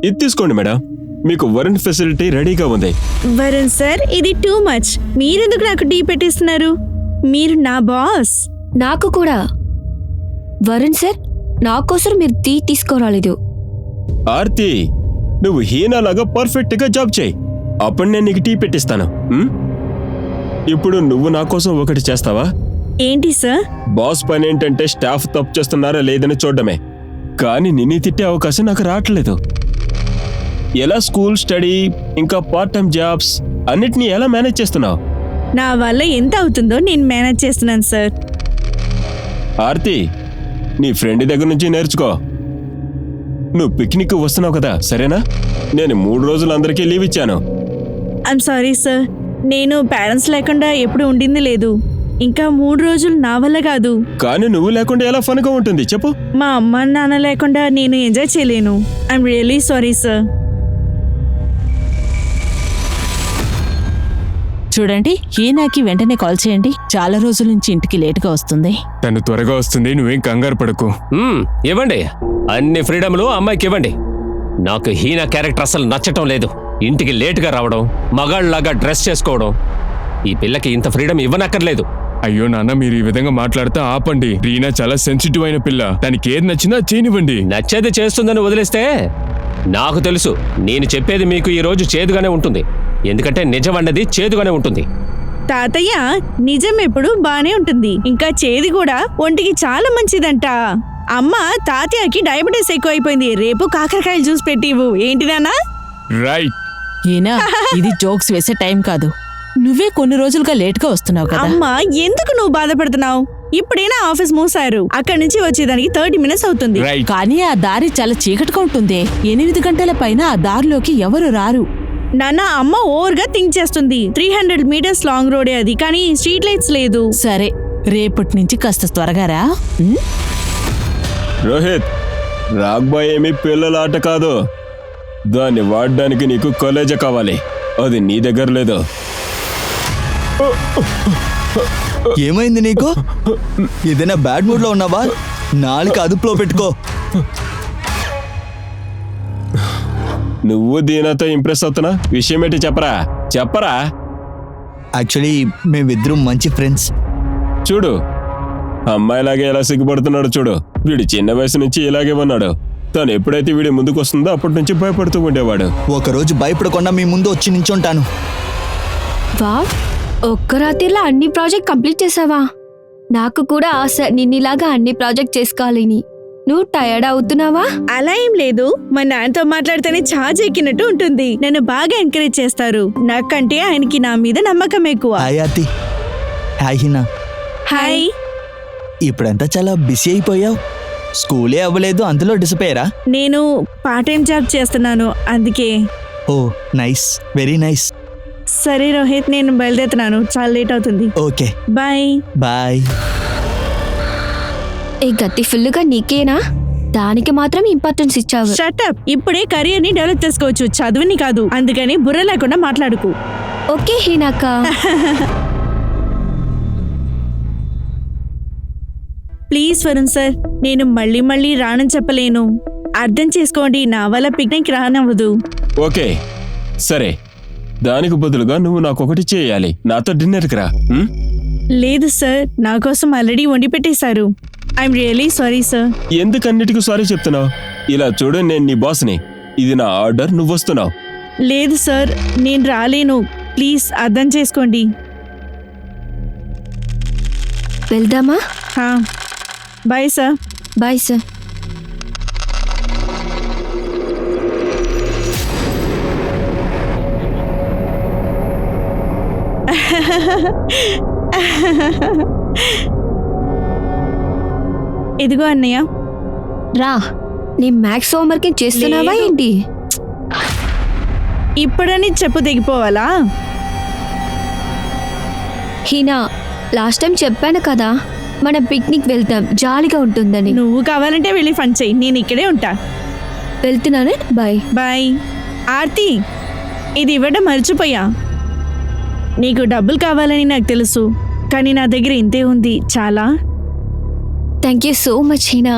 ఇది తీసుకోండి మేడం, మీకు వరుణ్ ఫెసిలిటీ రెడీగా ఉంది. వరుణ్ సార్, ఇది టూ మచ్. మీరెందుకు నాకు టీ పెట్టిస్తున్నారు? మీరు నా బాస్. నాకు కూడా. వరుణ్ సార్, నా కోసం మీరు టీ తీసుకురాలేదు. ఆర్తి, నువ్వు హీనాలాగా పర్ఫెక్ట్ గా జాబ్ చేయి, అప్పుడు నేను నీకు టీ పెట్టిస్తాను. ఇప్పుడు నువ్వు నా కోసం ఒకటి చేస్తావా? ఏంటి సార్? బాస్ పని ఏంటంటే స్టాఫ్ తప్పు చేస్తున్నారా లేదని చూడడమే, కానీ నిన్ను తిట్టే అవకాశం నాకు రావట్లేదు. ఎలా స్కూల్, స్టడీ, ఇంకా పార్ట్ టైం జాబ్స్ అన్నిటినీ ఎలా మేనేజ్ చేస్తున్నావు? నా వల్ల ఎంత అవుతుందో నేను మేనేజ్ చేస్తున్నాను సార్. ఆర్తి, నీ ఫ్రెండ్ దగ్గర నుంచి నేర్చుకో. నువ్వు పిక్నిక్ వస్తున్నావు కదా, సరేనా? నేను 3 రోజులు అందరికీ లీవ్ ఇచ్చాను. ఐఎమ్ సారీ సార్, నేను పేరెంట్స్ లేకుండా ఎప్పుడు ఉండింది లేదు. ఇంకా 3 రోజులు నా వల్ల కాదు. కానీ నువ్వు లేకుండా ఎలా ఫన్గా ఉంటుంది చెప్పు? మా అమ్మ నాన్న లేకుండా నేను ఎంజాయ్ చేయలేను. I'm really sorry sir. చూడండి, హీనాకి వెంటనే కాల్ చేయండి. చాలా రోజుల నుంచి ఇంటికి లేటుగా వస్తుంది. తను త్వరగా వస్తుంది, నువ్వేం కంగారు పడకు. ఇవ్వండి, అన్ని ఫ్రీడమ్లు అమ్మాయికి ఇవ్వండి. నాకు హీనా క్యారెక్టర్ అసలు నచ్చటం లేదు. ఇంటికి లేటుగా రావడం, మగాళ్ళలాగా డ్రెస్ చేసుకోవడం. ఈ పిల్లకి ఇంత ఫ్రీడమ్ ఇవ్వనక్కర్లేదు. అయ్యో నాన్న, మీరు ఈ విధంగా మాట్లాడితే ఆపండి. రీనా చాలా సెన్సిటివ్ అయిన పిల్ల, దానికి ఏది నచ్చినా చేయనివ్వండి. నచ్చేది చేస్తుందని వదిలేస్తే నాకు తెలుసు నేను చెప్పేది మీకు ఈ రోజు చేదుగానే ఉంటుంది. ఎందుకంటే నిజం అన్నది చేదుగానే ఉంటుంది. తాతయ్య, నిజం ఎప్పుడు బానే ఉంటుంది, ఇంకా చేది కూడా ఒంటికి చాలా మంచిదంట. అమ్మ, తాతయ్యకి డయాబెటీస్ ఎక్కువైపోయింది, రేపు కాకరకాయలు జ్యూస్ పెట్టివు. ఏంటి నాన్నా? రైట్. హీనా, ఇది జోక్స్ వేసే టైం కాదు. నువ్వే కొన్ని రోజులుగా లేటుగా వస్తున్నావు కదా. అమ్మా, ఎందుకు నువ్వు బాధపడుతున్నావు? ఇప్పుడైనా ఆఫీస్ మూసారు, అక్కడి నుంచి వచ్చేదానికి 30 minutes అవుతుంది. కానీ ఆ దారి చాలా చీకటిగా ఉంటుంది. 8 గంటల పైన ఆ దారిలోకి ఎవరు రారు. నాన్న, అమ్మ ఓవర్గా థింక్ చేస్తుంది. 300 meters లాంగ్ రోడే అది, కానీ స్ట్రీట్ లైట్స్ లేదు. సరే, రేపటి నుంచి కాస్త త్వరగా రా. రోహిత్, రాగ్బాయ్ ఏమీ పిల్లల ఆట కాదు. దాన్ని వాడడానికి నీకు కాలేజీ కావాలి, అది నీ దగ్గర లేదు. ఏమైంది నీకు? ఏదైనా బ్యాడ్ మూడ్ లో ఉన్నావా? నాలుక అదుపులో పెట్టుకో. నువ్వు దీనితో ఇంప్రెస్ అవుతున్నా విషయం ఏంటి చెప్పరా? యాక్చువల్లీ మేమిద్దరం మంచి ఫ్రెండ్స్. చూడు, అమ్మాయిలాగే ఎలా సిగ్గుపడుతున్నాడు చూడు. వీడు చిన్న వయసు నుంచి ఇలాగే ఉన్నాడు. తను ఎప్పుడైతే వీడి ముందుకు వస్తుందో అప్పటి నుంచి భయపడుతూ ఉండేవాడు. ఒకరోజు భయపడకుండా మీ ముందు వచ్చి నించుంటాను. వావ్, ఒక్క రాత్రిలో అన్ని ప్రాజెక్ట్ కంప్లీట్ చేసావా? నాకు కూడా ఆశ నిన్నిలాగా అన్ని ప్రాజెక్ట్ చేసుకోవాలని. నువ్వు టయర్డ్ అవుతున్నావా? అలా ఏం లేదు, మా నాన్నతో మాట్లాడితేనే ఛార్జ్ ఎక్కినట్టు ఉంటుంది. నన్ను బాగా ఎంకరేజ్ చేస్తారు. నాకంటే ఆయనకి నా మీద నమ్మకం ఎక్కువ. Hi Aarti. Hi Heena. Hi. ఇప్పుడంతా చాలా బిజీ అయిపోయావు. స్కూలే అవ్వలేదు, అందులో డిసప్పయ్యారా? నేను పార్ట్ టైం జాబ్ చేస్తున్నాను, అందుకే. Oh nice, very nice. సరే రోహిత్, నేను బయలుదేరుతున్నాను, చాలా లేట్ అవుతుంది. Okay bye. బాయ్. ఈ గట్టి ఫుల్గా నీకేనా? దానికి మాత్రం ఇంపార్టెన్స్ ఇచ్చావు. షటప్. ఇప్పుడే కెరియర్ ని డెవలప్ చేసుకోవచ్చు, చదువుని కాదు. అందుకని బుర్ర లేకుండా మాట్లాడుకు. ఓకే హీనాక. ప్లీజ్ వరుణ్ సార్, నేను మళ్ళీ రానని చెప్పలేను. అర్థం చేసుకోండి, నా వల్ల పిక్నిక్ రానవ్వదు. ఓకే సరే, దానికి బదులుగా నువ్వు నాకొకటి చేయాలి. నాతో డిన్నర్కి రా. లేదు సార్, నా కోసం ఆల్రెడీ వండి పెట్టేశారు. I'm really sorry sir. ఎందుకన్నిటికీ సారీ చెప్తున్నావు? ఇలా చూడు, నేను నీ బాస్ని. ఇది నా ఆర్డర్, నువ్వు వస్తున్నావు. లేదు సార్, నేను రాలేను. ప్లీజ్ అర్థం చేసుకోండి. వెళ్దామా? Bye sir. Bye sir. ఇదిగో అన్నయ్య. రా, నీ మ్యాథ్స్ హోంవర్క్ చేస్తున్నావా ఏంటి? ఇప్పుడని చెప్పు తెగిపోవాలా? హీనా, లాస్ట్ టైం చెప్పాను కదా, మనం పిక్నిక్ వెళ్తాం, జాలీగా ఉంటుందని. నువ్వు కావాలంటే వెళ్ళి ఫన్ చెయ్యి, నేను ఇక్కడే ఉంటా. వెళ్తున్నాను, బాయ్. బాయ్. ఆర్తి, ఇది ఇవ్వడం మర్చిపోయా. నీకు డబ్బులు కావాలని నాకు తెలుసు, కానీ నా దగ్గర ఇంతే ఉంది, చాలా. Thank you so much Heena.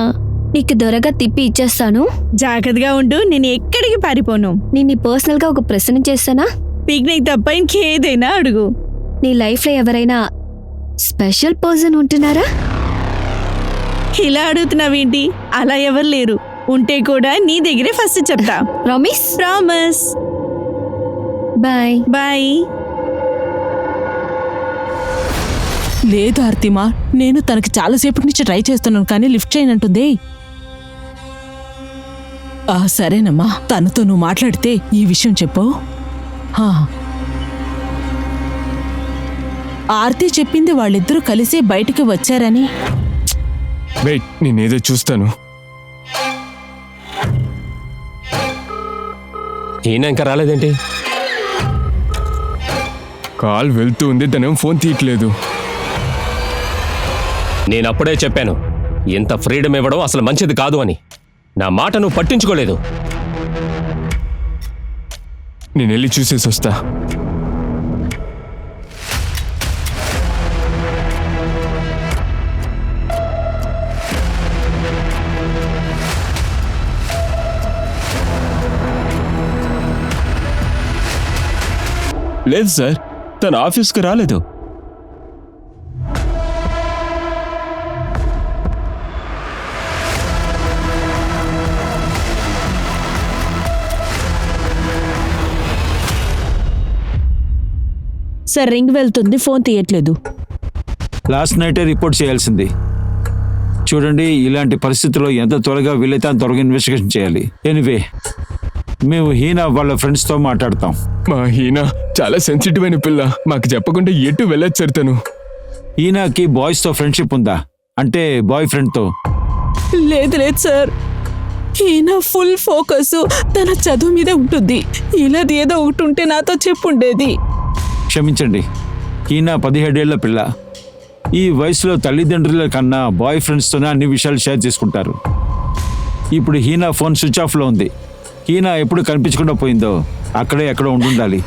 నీకు దొరగా తిప్పి ఇచ్చేస్తాను. జాగ్రత్తగా ఉండు, నేను ఎక్కడికి పారిపోను. నేను పర్సనల్ గా ఒక ప్రశ్న చేస్తానా? పిక్నిక్ తప్ప ఇంకేదైనా అడుగు. నీ లైఫ్ లో ఎవరైనా స్పెషల్ పర్సన్ ఉంటున్నారా? ఇలా అడుగుతున్నావేంటి? అలా ఎవరు లేరు. ఉంటే కూడా నీ దగ్గరే ఫస్ట్ చెప్తా. ప్రామిస్? ప్రామిస్. బాయ్. బాయ్. లేదు ఆర్తిమా, నేను తనకి చాలాసేపటి నుంచి ట్రై చేస్తున్నాను కానీ లిఫ్ట్ చేయనంటుంది. సరేనమ్మా, తనతో నువ్వు మాట్లాడితే ఈ విషయం చెప్పు. హా. ఆర్తి చెప్పింది వాళ్ళిద్దరూ కలిసి బయటికి వచ్చారని. వెయిట్, నేనేదో చూస్తాను. హీనా ఇంకా రాలేదేంటి? కాల్ వెళ్తూ ఉంది, తనేం ఫోన్ తీయట్లేదు. నేను అప్పుడే చెప్పాను, ఇంత ఫ్రీడమ్ ఇవ్వడం అసలు మంచిది కాదు అని. నా మాట నువ్వు పట్టించుకోలేదు. నేను వెళ్ళి చూసేసి వస్తా. లేదు సార్, తన ఆఫీస్కి రాలేదు. సార్ రింగ్ వెళ్తుంది, ఫోన్ తీయట్లేదు. లాస్ట్ నైటే రిపోర్ట్ చేయాల్సింది. చూడండి, ఇలాంటి పరిస్థితుల్లో ఎంత త్వరగా వీలైతే అంత త్వరగా ఇన్వెస్టిగేషన్ చేయాలి. ఎనీవే, మేము హీనా వాళ్ళ ఫ్రెండ్స్తో మాట్లాడతాం. మా హీనా చాలా సెన్సిటివ్ అయిన పిల్ల, మాకు చెప్పకుండా ఎటు వెళ్ళొచ్చు తను. హీనాకి బాయ్స్తో ఫ్రెండ్షిప్ ఉందా? అంటే బాయ్ ఫ్రెండ్తో? లేదు లేదు సార్, ఈయన ఫుల్ ఫోకస్ తన చదువు మీద ఉంటుంది. ఇలాది ఏదో ఒకటి ఉంటే నాతో చెప్పుండేది. క్షమించండి, హీనా 17 ఏళ్ల పిల్ల. ఈ వయసులో తల్లిదండ్రుల కన్నా బాయ్ ఫ్రెండ్స్తోనే అన్ని విషయాలు షేర్ చేసుకుంటారు. ఇప్పుడు హీనా ఫోన్ స్విచ్ ఆఫ్లో ఉంది. హీనా ఎప్పుడు కనిపించకుండా పోయిందో అక్కడే ఎక్కడో ఉండాలి.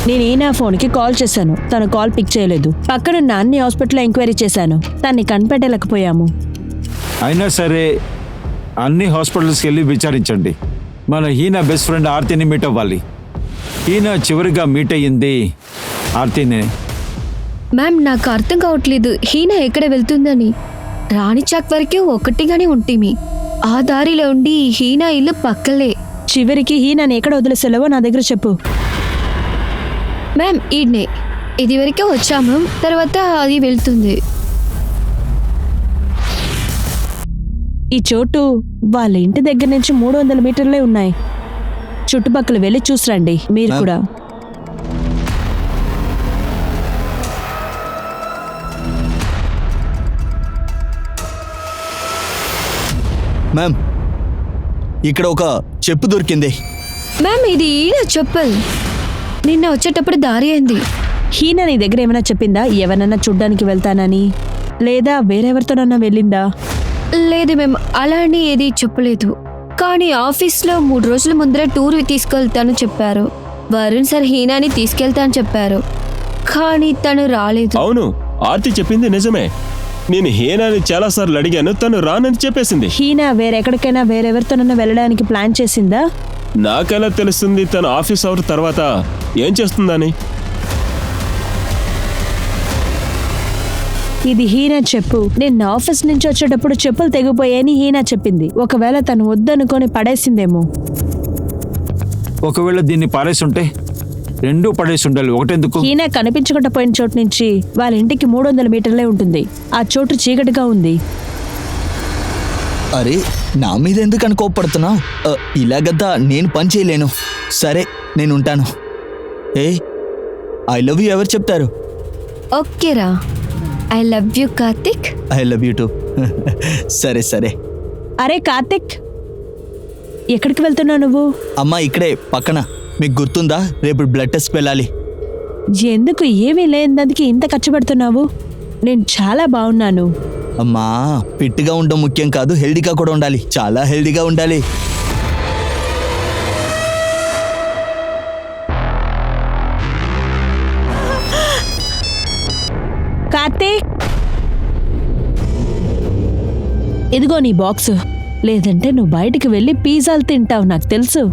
నేను ఈయన ఫోన్కి కాల్ చేశాను, తను కాల్ పిక్ చేయలేదు. పక్కన నాన్ని హాస్పిటల్లో ఎంక్వైరీ చేశాను, తన్ని కనిపెట్టలేకపోయాము. అయినా సరే అన్ని హాస్పిటల్స్కి వెళ్ళి విచారించండి. మన హీనా బెస్ట్ ఫ్రెండ్ ఆర్తిని మీట్ అవ్వాలి. హీనా చివరిగా మీట్ అయ్యింది ఆర్తినే. మ్యామ్, నాకు అర్థం కావట్లేదు హీనా ఎక్కడ వెళ్తుందని. రాణిచాక్ వరకే ఒకటిగానే ఉంటేమి, ఆ దారిలో ఉండి హీనా ఇల్లు పక్కలే. చివరికి హీనాని ఎక్కడ వదిలేసావో నా దగ్గర చెప్పు. మ్యామ్, ఈడ్నే ఇది వరకే వచ్చాము, తర్వాత అది వెళ్తుంది. ఈ చోటు వాళ్ళ ఇంటి దగ్గర నుంచి 300 మీటర్లే ఉన్నాయి. చుట్టుపక్కల వెళ్ళి చూసిరండి మీరు కూడా. మ్యామ్, ఇక్కడ ఒక చెప్పు దొరికింది. మ్యామ్, ఇది ఈయన చెప్పల్. నిన్న వచ్చేటప్పుడు దారి అయింది. హీనా నీ దగ్గర ఏమైనా చెప్పిందా? ఎవరన్నా చూడ్డానికి వెళ్తానని, లేదా వేరెవరితోనన్నా వెళ్ళిందా? లేదు మ్యామ్, అలా అని ఏది చెప్పలేదు. కానీ ఆఫీస్లో 3 రోజుల ముందర టూర్ తీసుకెళ్తాను చెప్పారు. వరుణ్ సార్ హీనాని తీసుకెళ్తా అని చెప్పారు, కానీ తను రాలేదు. అవును, ఆర్తి చెప్పింది నిజమే. నేను హీనాని చాలాసార్లు అడిగాను, తను రానని చెప్పేసింది. హీనా వేరెక్కడికైనా వేరెవరితోనన్నా వెళ్ళడానికి ప్లాన్ చేసిందా? నాకెలా తెలుస్తుంది తన ఆఫీస్ అవర్ తర్వాత ఏం చేస్తుందని? ఇది హీనా చెప్పు. నేను ఆఫీస్ నుంచి వచ్చేటప్పుడు చెప్పులు తెగిపోయాయని హీనా చెప్పింది. ఒకవేళ తను వద్దనుకొని పడేసిందేమో. ఒకవేళ దీన్ని పారేసుంటే రెండూ పడేసి ఉండాలి, ఒకటెందుకు? హీనా కనిపించకుండా పోయిన చోటు నుంచి వాళ్ళ ఇంటికి 300 మీటర్లే ఉంటుంది. ఆ చోటు చీకటిగా ఉంది. అరే నా మీద ఎందుకని కోప్పడుతున్నావు? ఇలాగద్దా నేను పని చేయలేను. సరే నేను ఉంటాను. ఏ ఐ లవ్ యూ ఎవరు చెప్తారు? ఓకేరా, I love you Karthik. I love you two. సరే సరే. అరే కార్తిక్, ఎక్కడికి వెళ్తున్నావు నువ్వు? అమ్మా ఇక్కడే పక్కన. మీకు గుర్తుందా, రేపు బ్లడ్ టెస్ట్కి వెళ్ళాలి. ఎందుకు ఏమీ లేనందుకు ఇంత ఖర్చు పెడుతున్నావు? నేను చాలా బాగున్నాను. అమ్మా ఫిట్గా ఉండడం ముఖ్యం కాదు, హెల్దీగా కూడా ఉండాలి. చాలా హెల్దీగా ఉండాలి. కార్తీక్, ఇదిగో నీ బాక్స్. లేదంటే నువ్వు బయటికి వెళ్ళి పిజ్జాలు తింటావు, నాకు తెలుసు.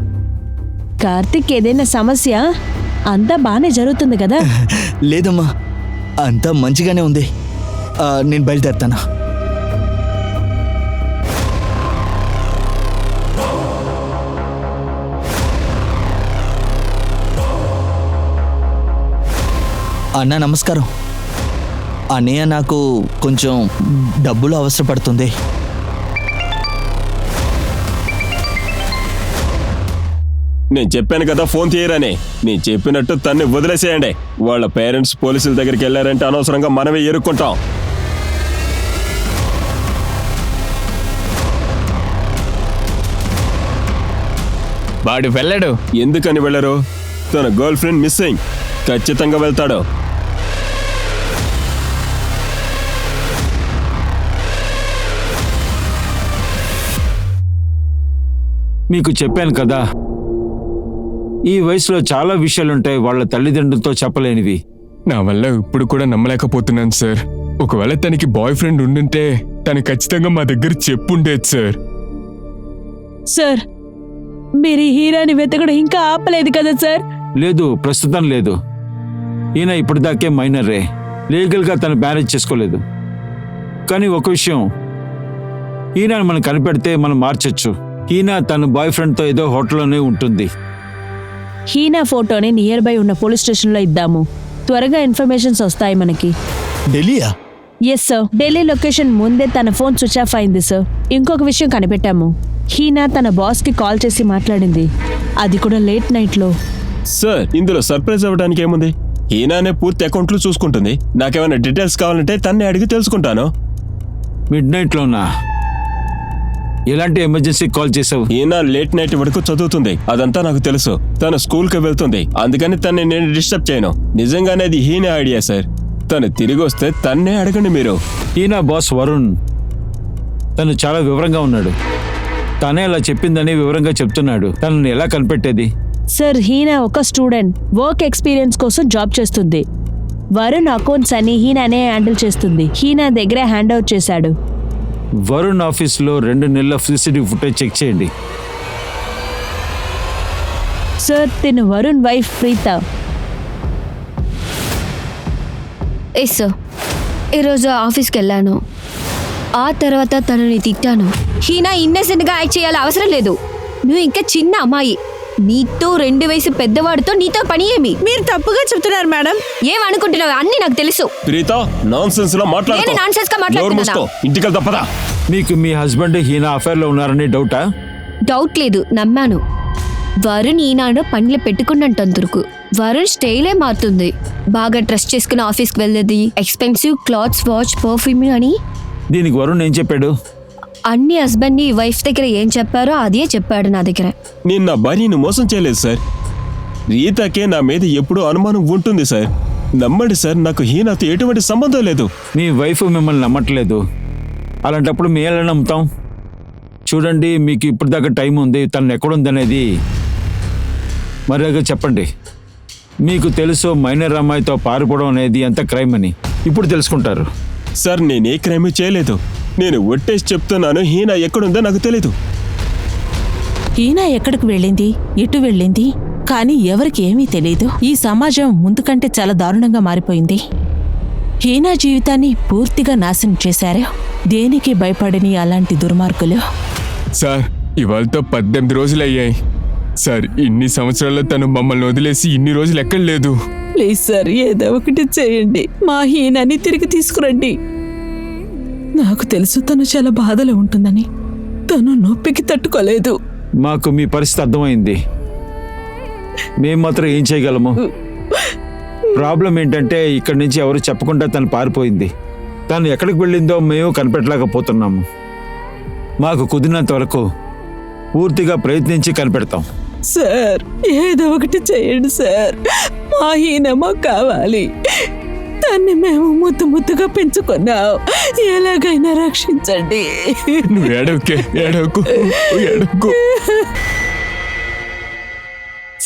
కార్తీక్, ఏదైనా సమస్య? అంతా బాగానే జరుగుతుంది కదా? లేదమ్మా, అంతా మంచిగానే ఉంది. నేను బయలుదేరుతాను. అన్నా నమస్కారం. అన్నయ్య, నాకు కొంచెం డబ్బులు అవసరపడుతుంది. నేను చెప్పాను కదా ఫోన్ తీయరని. నేను చెప్పినట్టు తన్ని వదిలేసేయండి. వాళ్ళ పేరెంట్స్ పోలీసుల దగ్గరికి వెళ్ళారంటే అనవసరంగా మనమే ఎరుక్కుంటాం. వాడు వెళ్ళాడు. ఎందుకని వెళ్ళరు? తన గర్ల్ ఫ్రెండ్ మిస్సింగ్. ఖచ్చితంగా వెళ్తాడు. మీకు చెప్పాను కదా, ఈ వయసులో చాలా విషయాలుంటాయి వాళ్ళ తల్లిదండ్రులతో చెప్పలేనివి. నా వల్ల ఇప్పుడు కూడా నమ్మలేకపోతున్నాను సార్. ఒకవేళ తనకి బాయ్ ఫ్రెండ్ ఉండుంటే తను ఖచ్చితంగా మా దగ్గర చెప్పుండేది సార్. సార్, మీరు ఈ హీరాని వెతకడం ఇంకా ఆపలేదు కదా సార్? లేదు, ప్రస్తుతం లేదు. ఈయన ఇప్పటిదాకే మైనరే, లీగల్గా తను మ్యారేజ్ చేసుకోలేదు. కానీ ఒక విషయం, ఈయన మనం కనిపెడితే మనం మార్చొచ్చు. ఈయన తన బాయ్ ఫ్రెండ్తో ఏదో హోటల్లోనే ఉంటుంది. హీనా ఫోటోని నియర్ బై ఉన్న పోలీస్ స్టేషన్లో ఇద్దాము. త్వరగా ఇన్ఫర్మేషన్స్ వస్తాయి మనకి. ఢిల్లీయా? ఎస్ సార్, ఢిల్లీ లొకేషన్ ముందే తన ఫోన్ స్విచ్ ఆఫ్ అయింది సార్. ఇంకొక విషయం కనిపెట్టాము. హీనా తన బాస్కి కాల్ చేసి మాట్లాడింది, అది కూడా లేట్ నైట్లో. సార్, ఇందులో సర్ప్రైజ్ అవ్వడానికి ఏముంది? హీనానే పూర్తి అకౌంట్లు చూసుకుంటుంది. నాకేమైనా డీటెయిల్స్ కావాలంటే తన్నే అడిగి తెలుసుకుంటాను. మిడ్ నైట్లోనా? ఎలాంటి ఎమర్జెన్సీ కాల్ చేసావు? హీనా లేట్ నైట్ వరకు చదువుతుంది, అదంతా నాకు తెలుసు. తను స్కూల్కి వెళ్తుంది, అందుకని తన్ని నేను డిస్టర్బ్ చేయను. నిజంగానే అది హీనా ఐడియా సార్. తను తిరిగి వస్తే తన్నే అడగండి మీరు. ఈయన బాస్ వరుణ్, తను చాలా వివరంగా ఉన్నాడు. తనే అలా చెప్పిందని వివరంగా చెప్తున్నాడు. తనని ఎలా కనిపెట్టేది? సార్, హీనా ఒక స్టూడెంట్, వర్క్ ఎక్స్పీరియన్స్ కోసం జాబ్ చేస్తుంది. వరుణ్ అకౌంట్స్ అని హీనానే హ్యాండిల్ చేస్తుంది. హీనా దగ్గరే హ్యాండ్ ఓవర్ చేశాడు. వరుణ్ ఆఫీస్లో 2 నెలల CCTV ఫుటేజ్ చెక్ చేయండి. సార్, తిను వరుణ్ వైఫ్ ప్రీత. ఎస్ సార్, ఈరోజు ఆఫీస్కి వెళ్ళాను. ఆ తర్వాత తనని తిట్టాను. హీనా ఇన్నసెంట్గా యాక్ట్ చేయాలి అవసరం లేదు. నువ్వు ఇంకా చిన్న అమ్మాయి, నీతో 2 వయసు పెద్దవాడితో నీతో పని ఏమి? మీరు తప్పుగా చెప్తున్నారు మేడం. ఏమనుకుంటున్నావు? అన్ని నాకు తెలుసు. ప్రీత, నాన్సెన్స్ లో మాట్లాడుకో. నేను nonsense గా మాట్లాడుతున్నానా? నోరు మూసుకో, ఇంటికి తప్పదా? మీకు మీ హస్బెండ్ హీనా అఫైర్లో ఉన్నారని డౌటా? డౌట్ లేదు, నమ్మాను. వరుణ్ ఈనాడు పనిలో పెట్టుకున్నంతందుకు వరుణ్ స్టైలే మారుతుంది. బాగా డ్రెస్ చేసుకుని ఆఫీస్కి వెళ్ళేది, ఎక్స్పెన్సివ్ క్లాత్స్, వాచ్, పర్ఫ్యూమ్ అని. దీనికి వరుణ్ ఏం చెప్పాడు? అన్ని హస్బెండ్ని వైఫ్ దగ్గర ఏం చెప్పారో అదే చెప్పాడు నా దగ్గర. నేను నా భార్యను మోసం చేయలేదు సార్. రీతాకే నా మీద ఎప్పుడూ అనుమానం ఉంటుంది సార్. నమ్మండి సార్, నాకు హీనాతో ఎటువంటి సంబంధం లేదు. మీ వైఫ్ మిమ్మల్ని నమ్మట్లేదు, అలాంటప్పుడు మేము ఎలా నమ్ముతాం? చూడండి, మీకు ఇప్పటిదాకా టైం ఉంది. తను ఎక్కడుందనేది మర్యాదగా చెప్పండి. మీకు తెలుసు మైనర్ అమ్మాయితో పారిపోవడం అనేది ఎంత క్రైమ్ అని. ఇప్పుడు తెలుసుకుంటారు. సార్, నేనే క్రైమ్ చేయలేదు. నేను ఒట్టేసి చెప్తున్నాను, హీనా ఎక్కడుందో నాకు తెలీదు. హీనా ఎక్కడికి వెళ్ళింది, ఎటు వెళ్ళింది, కానీ ఎవరికి ఏమీ తెలియదు. ఈ సమాజం ముందు కంటే చాలా దారుణంగా మారిపోయింది. హీనా జీవితాన్ని పూర్తిగా నాశనం చేశారు. దేనికి భయపడని అలాంటి దుర్మార్గులు. సార్, ఇవాళతో 18 రోజులు అయ్యాయి. సార్ ఇన్ని సంవత్సరాల్లో తను మమ్మల్ని వదిలేసి ఇన్ని రోజులు ఎక్కడ లేదు. ప్లీజ్ సార్, ఏదో ఒకటి చేయండి. మా హీనాని తిరిగి తీసుకురండి. నాకు తెలుసు తను చాలా బాధలో ఉంటుందని. తను నొప్పికి తట్టుకోలేదు. మాకు మీ పరిస్థితి అర్థమైంది. మేము మాత్రం ఏం చేయగలము? ప్రాబ్లం ఏంటంటే ఇక్కడి నుంచి ఎవరు చెప్పకుండా తను పారిపోయింది. తను ఎక్కడికి వెళ్ళిందో మేము కనిపెట్టలేకపోతున్నాము. మాకు కుదిరినంత వరకు పూర్తిగా ప్రయత్నించి కనిపెడతాం. సార్, ఏదో ఒకటి చేయండి సార్. మా హీన మాకు కావాలి. దాన్ని మేము ముద్దుగా పెంచుకున్నాం. ఎలాగైనా రక్షించండి. నువ్వు ఏడవకు.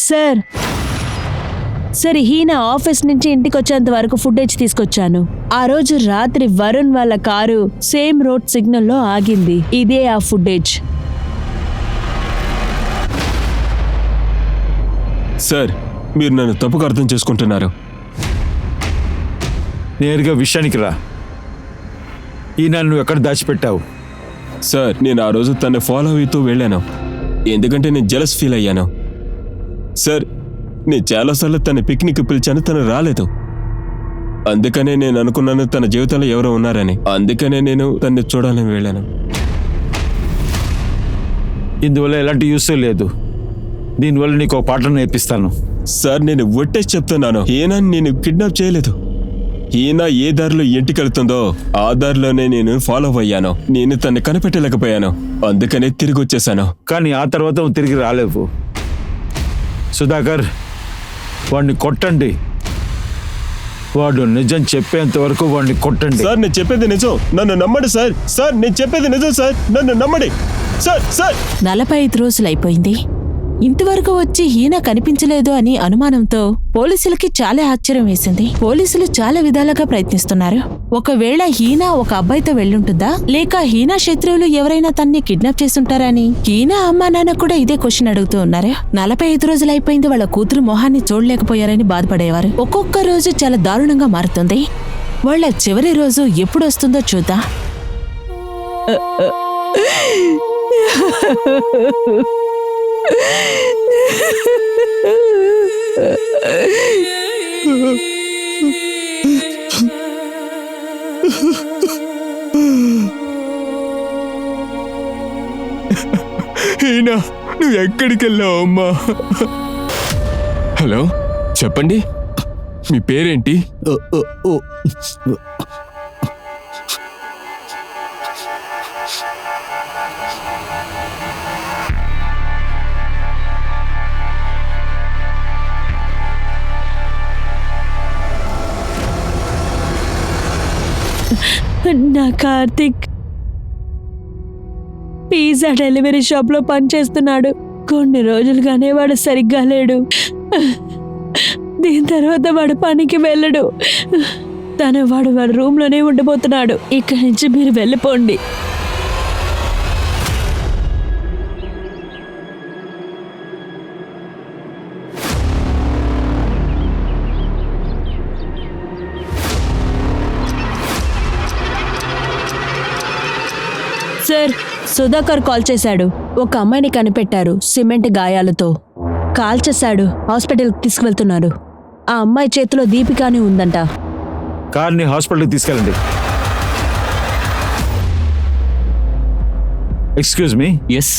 సార్ హీనా ఆఫీస్ నుంచి ఇంటికి వచ్చేంత వరకు ఫుటేజ్ తీసుకొచ్చాను. ఆ రోజు రాత్రి వరుణ్ వాళ్ళ కారు సేమ్ రోడ్ సిగ్నల్లో ఆగింది. ఇదే ఆ ఫుటేజ్. సార్, మీరు నన్ను తప్పుగా అర్థం చేసుకుంటున్నారు. నేరుగా విషయానికి రా. ఈ నన్ను ఎక్కడ దాచిపెట్టావు? సార్, నేను ఆ రోజు తన్ని ఫాలో అవుతూ వెళ్ళాను. ఎందుకంటే నేను జెలస్ ఫీల్ అయ్యాను. సార్, నేను చాలాసార్లు తన పిక్నిక్ పిలిచాను, తను రాలేదు. అందుకనే నేను అనుకున్నాను తన జీవితంలో ఎవరో ఉన్నారని. అందుకనే నేను తన్ని చూడాలని వెళ్ళాను. ఇందువల్ల ఎలాంటి యూస్ లేదు. దీనివల్ల నీకు ఒక పాఠం నేర్పిస్తాను. సార్, నేను ఒట్టేసి చెప్తున్నాను, హీనా నేను కిడ్నాప్ చేయలేదు. హీనా ఏ దారిలో ఇంటికి వెళ్తుందో ఆ దారిలోనే నేను ఫాలో అయ్యాను. నేను తన్ని కనిపెట్టలేకపోయాను. అందుకనే తిరిగి వచ్చేసాను. కానీ ఆ తర్వాత నువ్వు తిరిగి రాలేవు. సుధాకర్, వాడిని కొట్టండి. వాడు నిజం చెప్పేంత వరకు వాడిని కొట్టండి. సార్, నేను చెప్పేది నిజం, నన్ను నమ్మండి సార్. సార్, నేను చెప్పేది నిజం సార్, నన్ను నమ్మండి సార్. 45 రోజులైపోయింది. ఇంతవరకు వచ్చి హీనా కనిపించలేదు అని అనుమానంతో పోలీసులకి చాలా ఆశ్చర్యం వేసింది. పోలీసులు చాలా విధాలుగా ప్రయత్నిస్తున్నారు. ఒకవేళ హీనా ఒక అబ్బాయితో వెళ్ళుంటుందా, లేక హీనా శత్రువులు ఎవరైనా తన్ని కిడ్నాప్ చేసుంటారా అని హీనా అమ్మా నాన్న కూడా ఇదే క్వశ్చన్ అడుగుతూ ఉన్నారు. 45 రోజులైపోయింది. వాళ్ళ కూతురు మొహాన్ని చూడలేకపోయారని బాధపడేవారు. ఒక్కొక్క రోజు చాలా దారుణంగా మారుతుంది. వాళ్ళ చివరి రోజు ఎప్పుడు వస్తుందో చూద్దాం. హీనా, నువ్వు ఎక్కడికి వెళ్ళావు అమ్మా? హలో, చెప్పండి, మీ పేరేంటి? నా కార్తిక్ పిజ్జా డెలివరీ షాప్లో పనిచేస్తున్నాడు. కొన్ని రోజులుగానే వాడు సరిగ్గా లేడు. దీని తర్వాత వాడు పనికి వెళ్ళడు. వాడు రూమ్లోనే ఉండిపోతున్నాడు. ఇక్కడి నుంచి మీరు వెళ్ళిపోండి. సార్, సుధాకర్ కాల్ చేశాడు. ఒక అమ్మాయిని కనిపెట్టారు, సిమెంట్ గాయాలతో. కాల్ చేశాడు, హాస్పిటల్కి తీసుకువెళ్తున్నారు. ఆ అమ్మాయి చేతిలో దీపిక అని ఉందంట. కార్ని హాస్పిటల్కి తీసుకెళ్ళండి. Excuse me. ఎస్.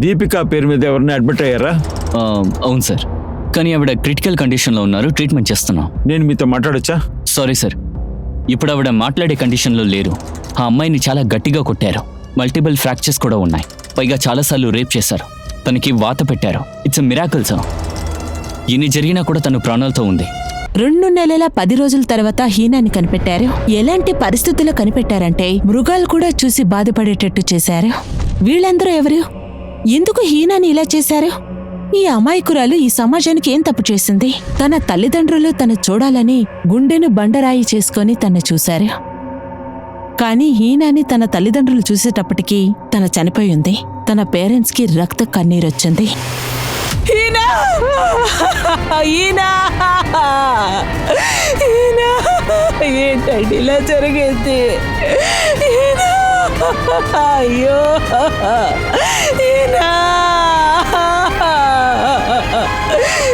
దీపిక పేరు మీద ఎవరిని అడ్మిట్ అయ్యారా? అవును సార్, కానీ ఆవిడ క్రిటికల్ కండిషన్లో ఉన్నారు. ట్రీట్మెంట్ చేస్తున్నాం. నేను మీతో మాట్లాడొచ్చా? సారీ సార్, ఇప్పుడు ఆవిడ మాట్లాడే కండిషన్లో లేరు. ఆ అమ్మాయిని చాలా గట్టిగా కొట్టారు. మల్టిపుల్ ఫ్రాక్చర్స్ కూడా ఉన్నాయి. పైగా చాలాసార్లు రేప్ చేశారు. తనకి వాత పెట్టారు. It's miracle sir. ఇన్ని జరిగినా కూడా తను ప్రాణాలతో ఉంది. 2 నెలల 10 రోజుల తర్వాత హీనాని కనిపెట్టారు. ఎలాంటి పరిస్థితుల్లో కనిపెట్టారంటే మృగాలు కూడా చూసి బాధపడేటట్టు చేశారు. వీళ్ళందరూ ఎవరు? ఎందుకు హీనాని ఇలా చేశారు? ఈ అమాయకురాలు ఈ సమాజానికి ఏం తప్పు చేసింది? తన తల్లిదండ్రులు తను చూడాలని గుండెను బండరాయి చేసుకొని తను చూశారు. కానీ హీనాని తన తల్లిదండ్రులు చూసేటప్పటికీ తన చనిపోయింది. తన పేరెంట్స్కి రక్త కన్నీరొచ్చింది. ఏంటండి ఇలా జరిగింది? అయ్యో,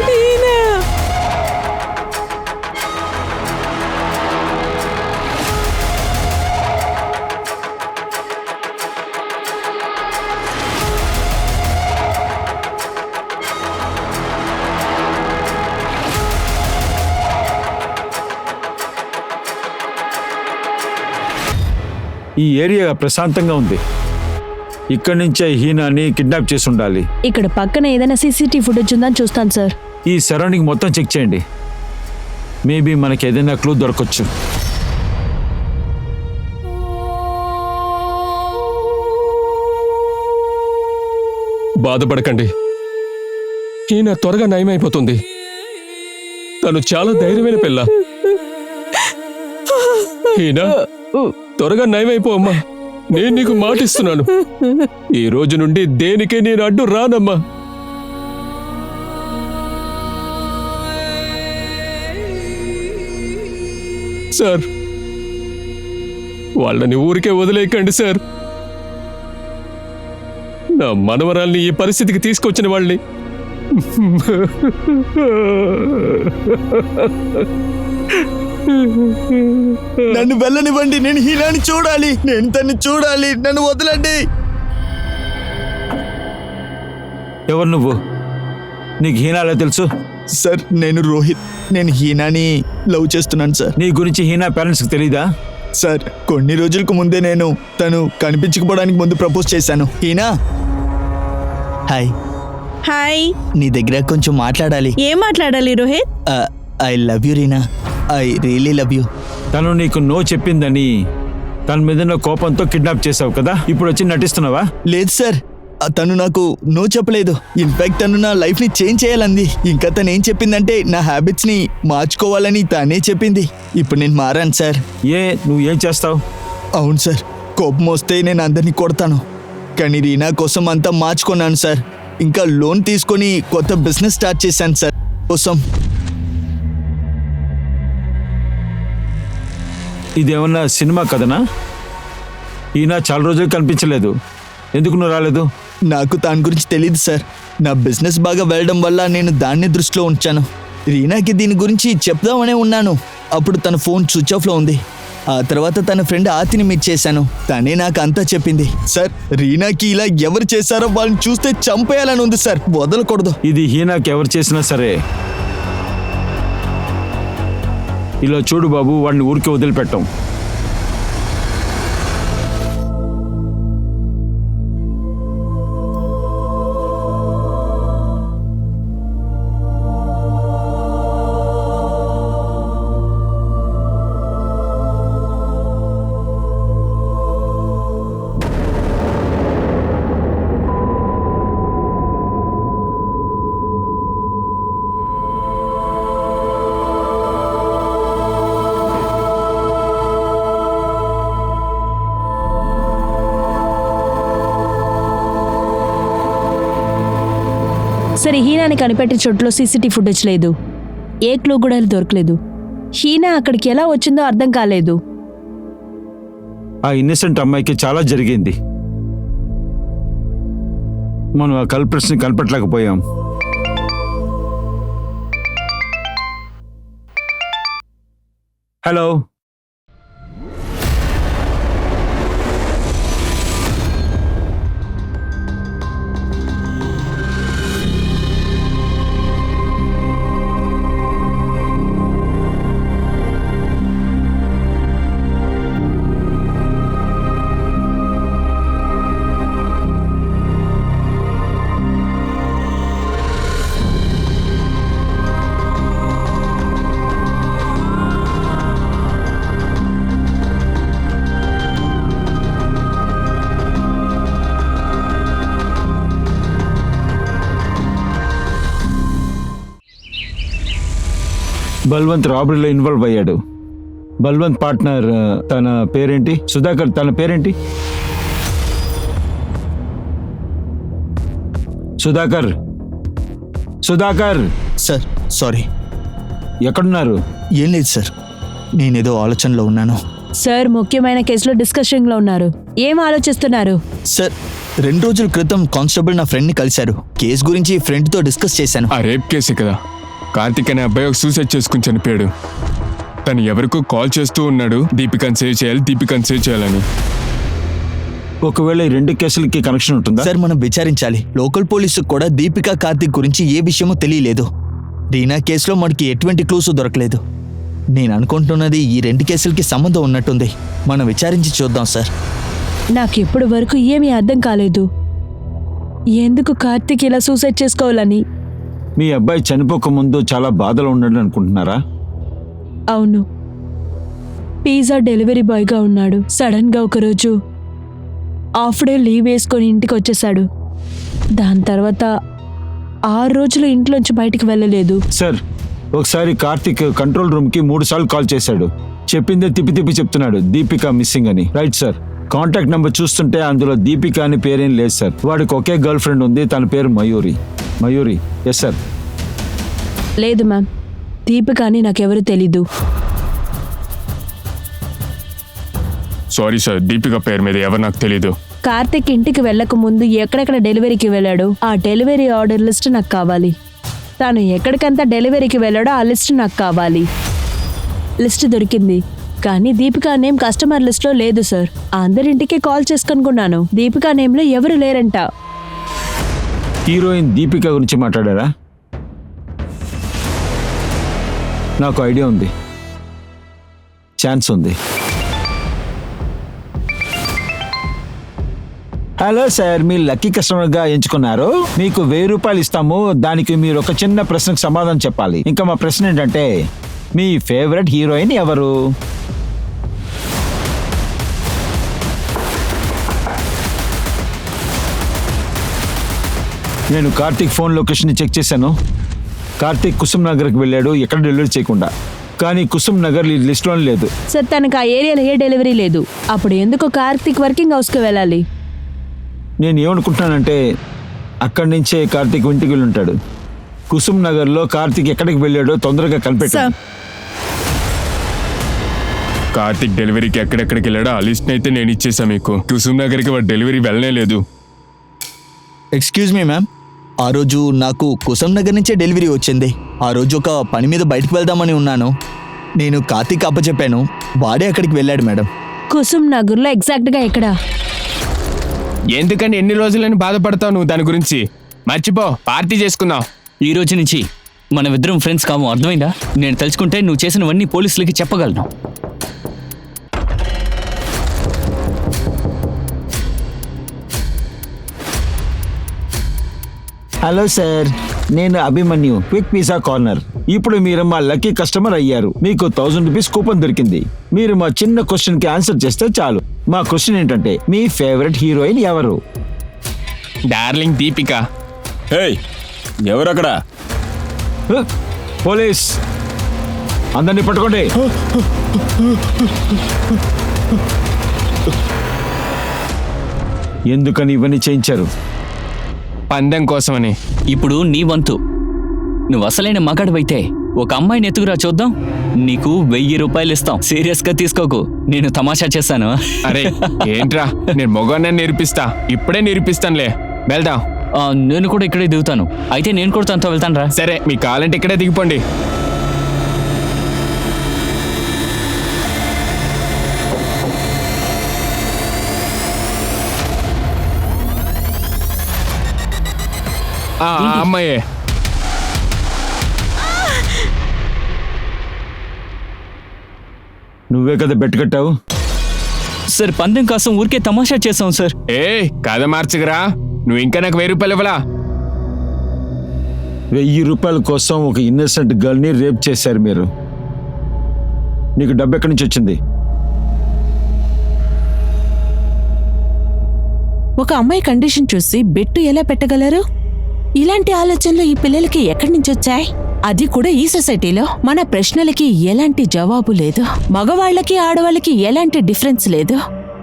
హీనా ఈ ఏరియా ప్రశాంతంగా ఉంది. ఇక్కడి నుంచే హీనాని కిడ్నాప్ చేసి ఉండాలి. ఇక్కడ పక్కన ఏదైనా సీసీటీవీ ఫుటేజ్ ఉందని చూస్తాను సార్. ఈ సరౌండింగ్ మొత్తం చెక్ చేయండి. మేబీ మనకి ఏదైనా క్లూ దొరకచ్చు. బాధపడకండి, ఈయన త్వరగా నయమైపోతుంది. తను చాలా ధైర్యమైన పిల్ల. ఈయన త్వరగా నయమైపో అమ్మా, నేను నీకు మాటిస్తున్నాను. ఈ రోజు నుండి దేనికే నేను అడ్డు రానమ్మా. సార్, వాళ్ళని ఊరికే వదిలేయకండి సార్. నా మనవరాల్ని ఈ పరిస్థితికి తీసుకొచ్చిన వాళ్ళని నన్ను వెళ్ళనివ్వండి. నేను హీనాని చూడాలి. నేను తన్ని చూడాలి. నన్ను వదలండి. ఎవరు నువ్వు? నీకు హీనా ఎలా తెలుసు? సార్, నేను రోహిత్. నేను హీనాని లవ్ చేస్తున్నాను సార్. నీ గురించి హీనా పేరెంట్స్కి తెలీదా? సార్, కొన్ని రోజులకు ముందే నేను తను కనిపించకపోవడానికి ముందు ప్రపోజ్ చేశాను. హీనా, హాయ్. హాయ్. నీ దగ్గర కొంచెం మాట్లాడాలి. ఏం మాట్లాడాలి Rohit? I love you Reena. I really love you. తను నీకు నో చెప్పిందని తన మీద ఉన్న కోపంతో కిడ్నాప్ చేసావు కదా, ఇప్పుడు వచ్చి నటిస్తున్నావా? లేదు సార్, తను నాకు నో చెప్పలేదు. ఇన్ఫాక్ట్ తను నా లైఫ్ని చేంజ్ చేయాలంది. ఇంకా తను ఏం చెప్పిందంటే నా హ్యాబిట్స్ని మార్చుకోవాలని తనే చెప్పింది. ఇప్పుడు నేను మారాను సార్. నువ్వు ఏం చేస్తావు? అవును సార్, కోపం వస్తే నేను అందరినీ కొడతాను. కానీ రీనా కోసం అంతా మార్చుకున్నాను సార్. ఇంకా లోన్ తీసుకొని కొత్త బిజినెస్ స్టార్ట్ చేశాను సార్ కోసం. ఇదేమన్నా సినిమా కదనా? ఈయన చాలా రోజులు కనిపించలేదు. ఎందుకు నువ్వు రాలేదు? నాకు దాని గురించి తెలియదు సార్. నా బిజినెస్ బాగా వెళ్ళడం వల్ల నేను దాన్ని దృష్టిలో ఉంచాను. రీనాకి దీని గురించి చెప్దామనే ఉన్నాను. అప్పుడు తన ఫోన్ స్విచ్ ఆఫ్లో ఉంది. ఆ తర్వాత తన ఫ్రెండ్ ఆతిని మీట్ చేశాను. తనే నాకు అంతా చెప్పింది. సార్, రీనాకి ఇలా ఎవరు చేశారో వాళ్ళని చూస్తే చంపేయాలని ఉంది సార్. వదలకూడదు. ఇది హీనాకి ఎవరు చేసినా సరే, ఇలా చూడు బాబు, వాడిని ఊరికి వదిలిపెట్టాం. సరే, హీనాని కనిపెట్టిన చోట్లో సీసీటీవీ ఫుటేజ్ లేదు. ఏ క్లూ కూడా దొరకలేదు. హీనా అక్కడికి ఎలా వచ్చిందో అర్థం కాలేదు. ఆ ఇన్నసెంట్ అమ్మాయికి చాలా జరిగింది. మనం ఆ కల్ప్రిట్స్ని కనిపెట్టలేకపోయాం. హలో, బల్వంత్ రాబరీలో ఇన్వాల్వ్ అయ్యాడు. బల్వంత్ పార్ట్నర్ తన పేరేంటి? సుధాకర్. తన పేరేంటి? సుధాకర్. Sudhakar sir, sorry. ఎక్కడున్నారు? ఏం లేదు సార్, నేనేదో ఆలోచనలో ఉన్నాను. సార్, ముఖ్యమైన కేసులో డిస్కషన్లో ఉన్నారు. ఏం ఆలోచిస్తున్నారు? సార్, 2 రోజుల క్రితం కానిస్టేబుల్ నా ఫ్రెండ్ని కలిశారు. కేసు గురించి ఫ్రెండ్తో డిస్కస్ చేశాను. ఆ రేప్ కేసే కదా? కార్తిక్ అనే అబ్బాయి ఒక సూసైడ్ చేసుకుని చనిపోయాడు. తను ఎవరికో కాల్ చేస్తూ ఉన్నాడు, దీపికాని సేవ్ చేయాలని. ఒకవేళ ఈ 2 కేసులకి కనెక్షన్ ఉంటుందా? సార్ మనం విచారించాలి. లోకల్ పోలీసుకు కూడా దీపికా కార్తిక్ గురించి ఏ విషయమో తెలియలేదు. రీనా కేసులో మనకి ఎటువంటి క్లూస్ దొరకలేదు. నేను అనుకుంటున్నది ఈ 2 కేసులకి సంబంధం ఉన్నట్టుంది. మనం విచారించి చూద్దాం సార్. నాకిప్పటి వరకు ఏమీ అర్థం కాలేదు, ఎందుకు కార్తీక్ ఇలా సూసైడ్ చేసుకోవాలని. మీ అబ్బాయి చనిపోక ముందు చాలా బాధలో ఉన్నాడు అనుకుంటున్నారా? అవును, పిజ్జా డెలివరీ బాయ్గా ఉన్నాడు. సడన్గా ఒకరోజు హాఫ్ డే లీవ్ వేసుకొని ఇంటికి వచ్చేసాడు. దాని తర్వాత 6 రోజులు ఇంట్లోంచి బయటికి వెళ్ళలేదు. సార్, ఒకసారి కార్తిక్ కంట్రోల్ రూమ్కి 3 సార్లు కాల్ చేశాడు. చెప్పిందే తిప్పి చెప్తున్నాడు దీపిక మిస్సింగ్ అని. Right sir. కాంటాక్ట్ నెంబర్ చూస్తుంటే అందులో దీపిక అని పేరేం లేదు సార్. వాడికి ఒకే గర్ల్ ఫ్రెండ్ ఉంది, తన పేరు మయూరి. Yes sir. లేదు మ్యామ్, దీపిక అని నాకెవరు తెలీదు. సారీ సార్, దీపిక పేరు మీద ఎవరు నాకు తెలీదు. కార్తిక్ ఇంటికి వెళ్ళక ముందు ఎక్కడెక్కడ డెలివరీకి వెళ్ళాడో ఆ డెలివరీ ఆర్డర్ లిస్ట్ నాకు కావాలి. తాను ఎక్కడికంతా డెలివరీకి వెళ్ళాడో ఆ లిస్ట్ నాకు కావాలి. లిస్ట్ దొరికింది, కానీ దీపికా నేమ్ కస్టమర్ లిస్ట్లో లేదు సార్. అందరింటికి కాల్ చేసుకొనుకున్నాను, దీపికా నేమ్లో ఎవరు లేరంట. హీరోయిన్ దీపిక గురించి మాట్లాడారా? నాకు ఐడియా ఉంది, ఛాన్స్ ఉంది. హలో సార్, మీరు లక్కీ కస్టమర్గా ఎంచుకున్నారు. మీకు 1000 రూపాయలు ఇస్తాము. దానికి మీరు ఒక చిన్న ప్రశ్నకు సమాధానం చెప్పాలి. ఇంకా మా ప్రశ్న ఏంటంటే, మీ ఫేవరెట్ హీరోయిన్ ఎవరు? నేను కార్తీక్ ఫోన్ లొకేషన్ చెక్ చేశాను. కార్తీక్ కుసుమ్ నగర్కి వెళ్ళాడు, ఎక్కడ డెలివరీ చేయకుండా. కానీ కుసుమ్ నగర్ లిస్ట్లోనే లేదు సార్. తనకు ఆ ఏరియాలో ఏ డెలివరీ లేదు. అప్పుడు ఎందుకు కార్తీక్ వర్కింగ్ హౌస్కి వెళ్ళాలి? నేను ఏమనుకుంటున్నానంటే, అక్కడి నుంచే కార్తీక్ ఇంటికి వెళ్ళి ఉంటాడు. కుసుమ్ నగర్లో కార్తీక్ ఎక్కడికి వెళ్ళాడో తొందరగా కనిపెట్టాడు. కార్తిక్ డెలివరీకి ఎక్కడెక్కడికి వెళ్ళాడో ఆ లిస్ట్ అయితే నేను ఇచ్చేసా మీకు. కుసుమ్ నగర్కి వాడు డెలివరీ వెళ్ళనే లేదు. ఎక్స్క్యూజ్ మీ మ్యామ్, ఆ రోజు నాకు కుసుమ్ నగర్ నుంచే డెలివరీ వచ్చింది. ఆ రోజు ఒక పని మీద బయటకు వెళ్దామని ఉన్నాను. నేను కార్తీక్ అప్పచెప్పాను, వాడే అక్కడికి వెళ్ళాడు మేడం. కుసుమ్ నగర్లో ఎగ్జాక్ట్గా ఎక్కడ? ఎందుకని ఎన్ని రోజులని బాధపడతావు నువ్వు దాని గురించి? మర్చిపో, పార్టీ చేసుకుందాం. ఈ రోజు నుంచి మనమిద్దరం ఫ్రెండ్స్ కాము, అర్థమైందా? నేను తలుచుకుంటే నువ్వు చేసినవన్నీ పోలీసులకి చెప్పగలను. హలో సార్, నేను అభిమన్యు, క్విక్ పిజ్జా కార్నర్. ఇప్పుడు మీరు మా లక్కీ కస్టమర్ అయ్యారు. మీకు 1000 రూపీస్ కూపన్ దొరికింది. మీరు మా చిన్న క్వశ్చన్కి ఆన్సర్ చేస్తే చాలు. మా క్వశ్చన్ ఏంటంటే, మీ ఫేవరెట్ హీరోయిన్ ఎవరు? డార్లింగ్ దీపిక. హేయ్, ఎవరక్కడ? పోలీస్, అందరినీ పట్టుకోండి. ఎందుకని ఇవన్నీ చేయించారు? పందెం కోసమని. ఇప్పుడు నీ వంతు. నువ్వు అసలైన మగాడివైతే ఒక అమ్మాయిని ఎత్తుకురా చూద్దాం. నీకు 1000 రూపాయలు ఇస్తాం. సీరియస్గా తీసుకోకు, నేను తమాషా చేశాను. అరే ఏంట్రా, నేను మొగాన్ని నేర్పిస్తా, ఇప్పుడే నేర్పిస్తానులే. వెళ్దాం. నేను కూడా ఇక్కడే దిగుతాను. అయితే నేను కూడా తనతో వెళ్తాను రా. సరే, మీకు కావాలంటే ఇక్కడే దిగిపోండి. అమ్మాయే. నువ్వే కదా బెట్ కట్టావు. సార్, పందెం కోసం ఊరికే తమాషా చేసాం సార్. కథ మార్చగరా, నువ్వు ఇంకా నాకు 1000 రూపాయలు ఇవ్వలా? 1000 రూపాయల కోసం ఒక ఇన్నోసెంట్ గర్ల్ని రేప్ చేశారు మీరు. నీకు డబ్బు ఎక్కడి నుంచి వచ్చింది? ఒక అమ్మాయి కండిషన్ చూసి బెట్టు ఎలా పెట్టగలరు? ఇలాంటి ఆలోచనలు ఈ పిల్లలకి ఎక్కడి నుంచి వచ్చాయి? అది కూడా ఈ సొసైటీలో. మన ప్రశ్నలకి ఎలాంటి జవాబు లేదు. మగవాళ్ళకి ఆడవాళ్ళకి ఎలాంటి డిఫరెన్స్ లేదు.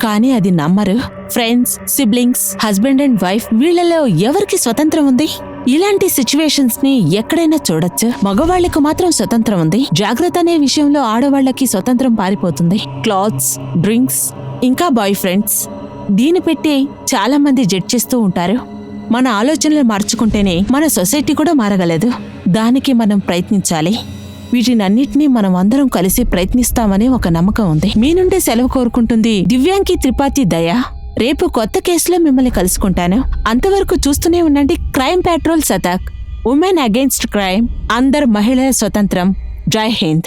కానీ అది నమ్మరు. Friends, siblings, husband and wife, వీళ్ళలో ఎవరికి స్వతంత్రం ఉంది? ఇలాంటి సిచ్యువేషన్స్ ని ఎక్కడైనా చూడొచ్చు. మగవాళ్లకు మాత్రం స్వతంత్రం ఉంది. జాగ్రత్త అనే విషయంలో ఆడవాళ్లకి స్వతంత్రం పారిపోతుంది. క్లాత్స్, డ్రింక్స్, ఇంకా బాయ్ ఫ్రెండ్స్, దీన్ని పెట్టి చాలా మంది జడ్జ్ చేస్తూ ఉంటారు. మన ఆలోచనలు మార్చుకుంటేనే మన సొసైటీ కూడా మారగలదు. దానికి మనం ప్రయత్నించాలి. వీటినన్నిటినీ మనం అందరం కలిసి ప్రయత్నిస్తామని ఒక నమ్మకం ఉంది. మీ నుండి సెలవు కోరుకుంటుంది దివ్యాంకి త్రిపాఠి దయా. రేపు కొత్త కేసులో మిమ్మల్ని కలుసుకుంటాను. అంతవరకు చూస్తూనే ఉండండి Crime Patrol Satark. Women against crime. అందరు మహిళల స్వతంత్రం. జై హింద్.